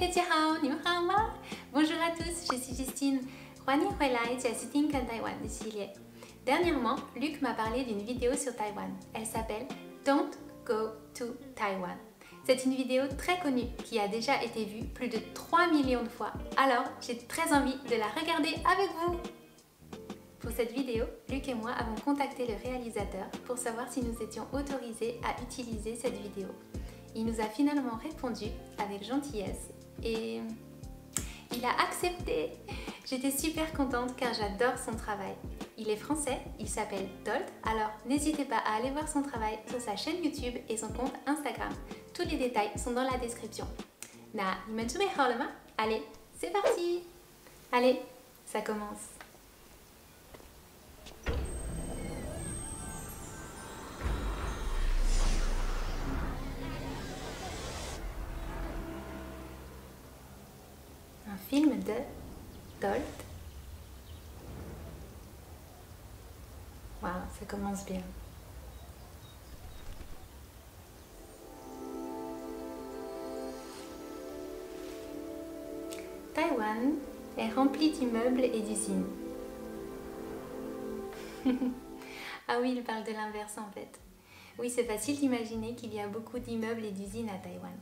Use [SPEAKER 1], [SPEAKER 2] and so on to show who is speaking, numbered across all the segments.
[SPEAKER 1] 大家好，你们好吗 Bonjour à tous, je suis Justine. 欢迎回来Justine看台湾的系列。Dernièrement, Luc m'a parlé d'une vidéo sur Taïwan. Elle s'appelle Don't Go to Taiwan. C'est une vidéo très connue qui a déjà été vue plus de 3 millions de fois. Alors, j'ai très envie de la regarder avec vous. Pour cette vidéo, Luc et moi avons contacté le réalisateur pour savoir si nous étions autorisés à utiliser cette vidéo. Il nous a finalement répondu avec gentillesse et il a accepté. J'étais super contente car j'adore son travail. Il est français, il s'appelle Tolt, alors n'hésitez pas à aller voir son travail sur sa chaîne YouTube et son compte Instagram. Tous les détails sont dans la description. Na,你们准备好了吗? Allez, c'est parti! Allez, ça commence. Un film de Tolt. Waouh, ça commence bien. Taïwan est rempli d'immeubles et d'usines. Ah oui, il parle de l'inverse en fait. Oui, c'est facile d'imaginer qu'il y a beaucoup d'immeubles et d'usines à Taïwan.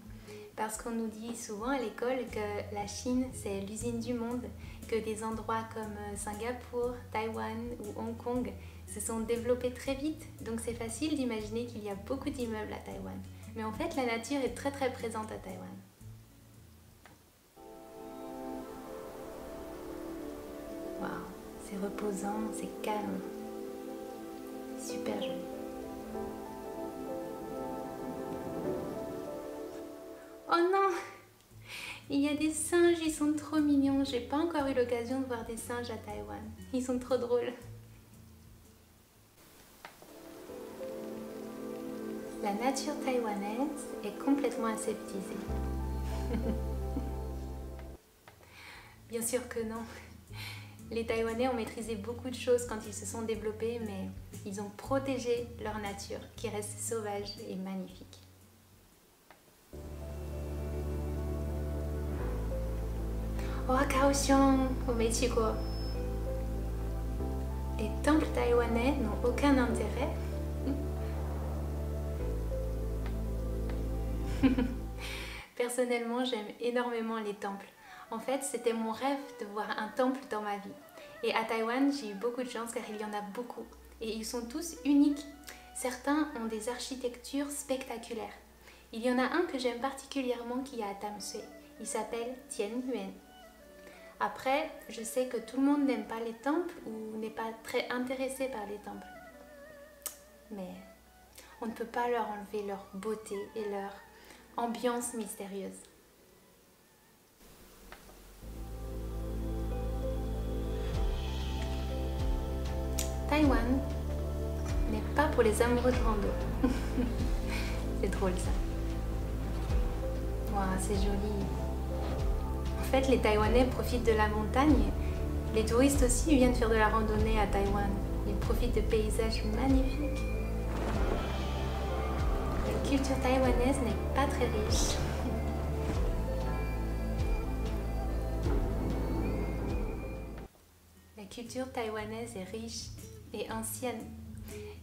[SPEAKER 1] Parce qu'on nous dit souvent à l'école que la Chine, c'est l'usine du monde, que des endroits comme Singapour, Taïwan ou Hong Kong se sont développés très vite. Donc c'est facile d'imaginer qu'il y a beaucoup d'immeubles à Taïwan. Mais en fait, la nature est très très présente à Taïwan. Waouh, c'est reposant, c'est calme. Super joli. Oh non! Il y a des singes, ils sont trop mignons. J'ai pas encore eu l'occasion de voir des singes à Taïwan. Ils sont trop drôles. La nature taïwanaise est complètement aseptisée. Bien sûr que non. Les Taïwanais ont maîtrisé beaucoup de choses quand ils se sont développés, mais ils ont protégé leur nature qui reste sauvage et magnifique. Oh, Kaohsiung, Les temples taïwanais n'ont aucun intérêt. Personnellement, j'aime énormément les temples. En fait, c'était mon rêve de voir un temple dans ma vie. Et à Taïwan, j'ai eu beaucoup de chance car il y en a beaucoup. Et ils sont tous uniques. Certains ont des architectures spectaculaires. Il y en a un que j'aime particulièrement qui est à Tamsui. Il s'appelle Tianyuan. Après, je sais que tout le monde n'aime pas les temples ou n'est pas très intéressé par les temples. Mais on ne peut pas leur enlever leur beauté et leur ambiance mystérieuse. Taïwan n'est pas pour les amoureux de rando. C'est drôle ça. Waouh, c'est joli. En fait, les Taïwanais profitent de la montagne. Les touristes aussi viennent faire de la randonnée à Taïwan. Ils profitent de paysages magnifiques. La culture taïwanaise n'est pas très riche. La culture taïwanaise est riche et ancienne.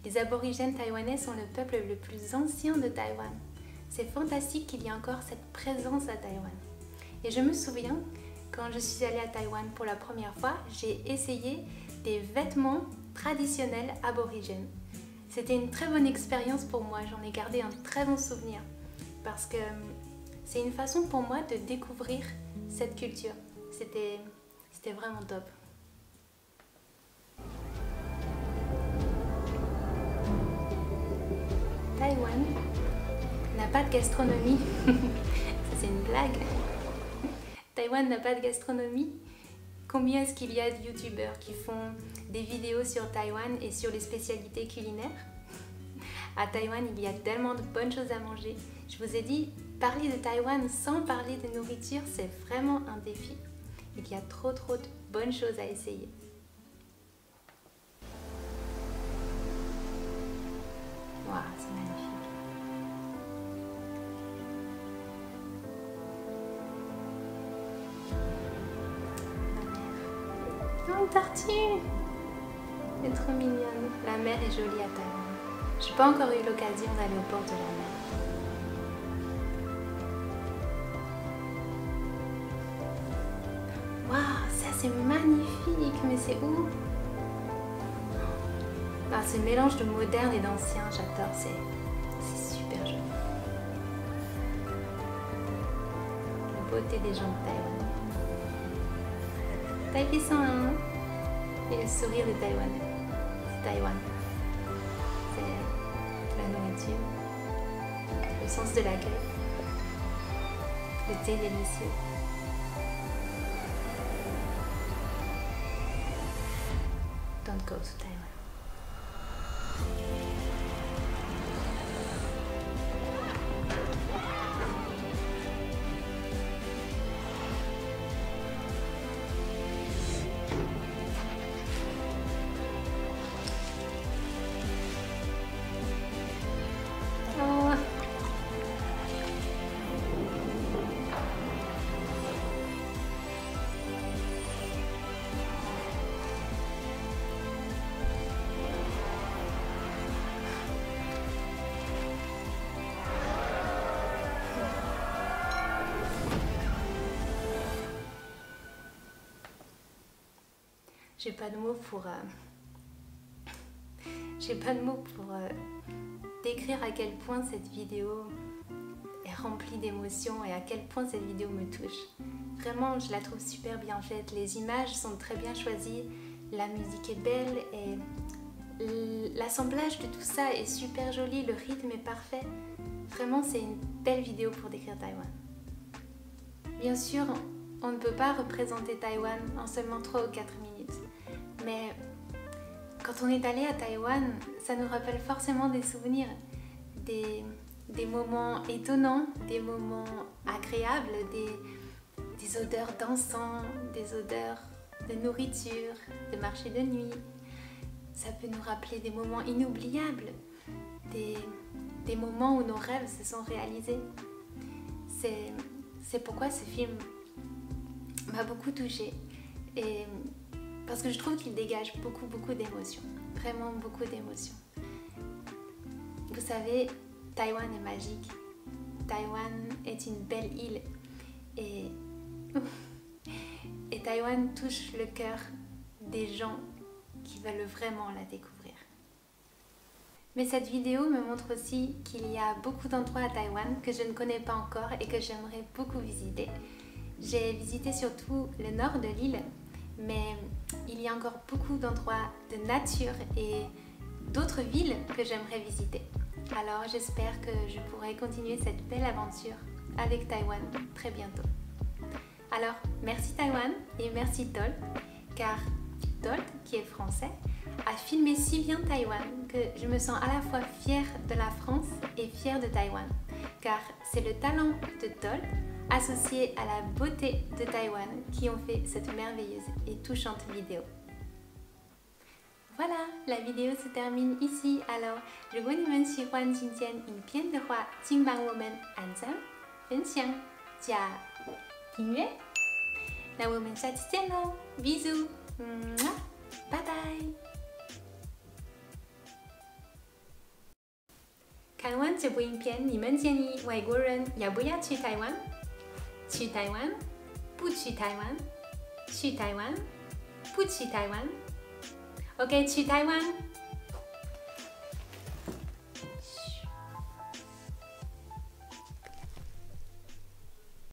[SPEAKER 1] Les aborigènes taïwanais sont le peuple le plus ancien de Taïwan. C'est fantastique qu'il y ait encore cette présence à Taïwan. Et je me souviens, quand je suis allée à Taïwan pour la première fois, j'ai essayé des vêtements traditionnels aborigènes. C'était une très bonne expérience pour moi, j'en ai gardé un très bon souvenir. Parce que c'est une façon pour moi de découvrir cette culture. C'était vraiment top. Taïwan n'a pas de gastronomie. Ça, c'est une blague. Taïwan n'a pas de gastronomie. Combien est-ce qu'il y a de youtubeurs qui font des vidéos sur Taïwan et sur les spécialités culinaires? À Taïwan, il y a tellement de bonnes choses à manger. Je vous ai dit, parler de Taïwan sans parler de nourriture, c'est vraiment un défi. Il y a trop de bonnes choses à essayer. Waouh, c'est magnifique. une tortue! Elle est trop mignonne. La mer est jolie à Taïwan. Je n'ai pas encore eu l'occasion d'aller au bord de la mer. Waouh, ça c'est magnifique! Mais c'est où? Ah, ce mélange de moderne et d'ancien, j'adore. C'est super joli. La beauté des gens de Taïwan. Taipei 101 et le sourire de Taïwan. C'est Taïwan. C'est la nourriture, le sens de l'accueil, le thé délicieux. Don't go to Taiwan. J'ai pas de mots pour décrire à quel point cette vidéo est remplie d'émotions et à quel point cette vidéo me touche. Vraiment, je la trouve super bien faite. Les images sont très bien choisies, la musique est belle et l'assemblage de tout ça est super joli, le rythme est parfait. Vraiment, c'est une belle vidéo pour décrire Taïwan. Bien sûr, on ne peut pas représenter Taïwan en seulement 3 ou 4 minutes. Mais quand on est allé à Taïwan, ça nous rappelle forcément des souvenirs, des moments étonnants, des moments agréables, des odeurs d'encens, des odeurs de nourriture, de marché de nuit. Ça peut nous rappeler des moments inoubliables, des moments où nos rêves se sont réalisés. C'est pourquoi ce film m'a beaucoup touchée. Et parce que je trouve qu'il dégage beaucoup d'émotions, vraiment beaucoup d'émotions. Vous savez, Taïwan est magique. Taïwan est une belle île et Taïwan touche le cœur des gens qui veulent vraiment la découvrir. Mais cette vidéo me montre aussi qu'il y a beaucoup d'endroits à Taïwan que je ne connais pas encore et que j'aimerais beaucoup visiter. J'ai visité surtout le nord de l'île, mais il y a encore beaucoup d'endroits de nature et d'autres villes que j'aimerais visiter. Alors j'espère que je pourrai continuer cette belle aventure avec Taïwan très bientôt. Alors merci Taïwan et merci Tolt, car Tolt, qui est français, a filmé si bien Taïwan que je me sens à la fois fière de la France et fière de Taïwan, car c'est le talent de Tolt associé à la beauté de Taïwan qui ont fait cette merveilleuse et touchante vidéo. Voilà, la vidéo se termine ici. Alors, 如果你们喜欢今天影片的话，请帮我们按赞、分享、加订阅。那我们下期见喽，bisous，拜拜。看完这部影片，你们建议外国人要不要去台湾？去台湾？不去台湾？去台湾？不去台湾？OK， 去台湾。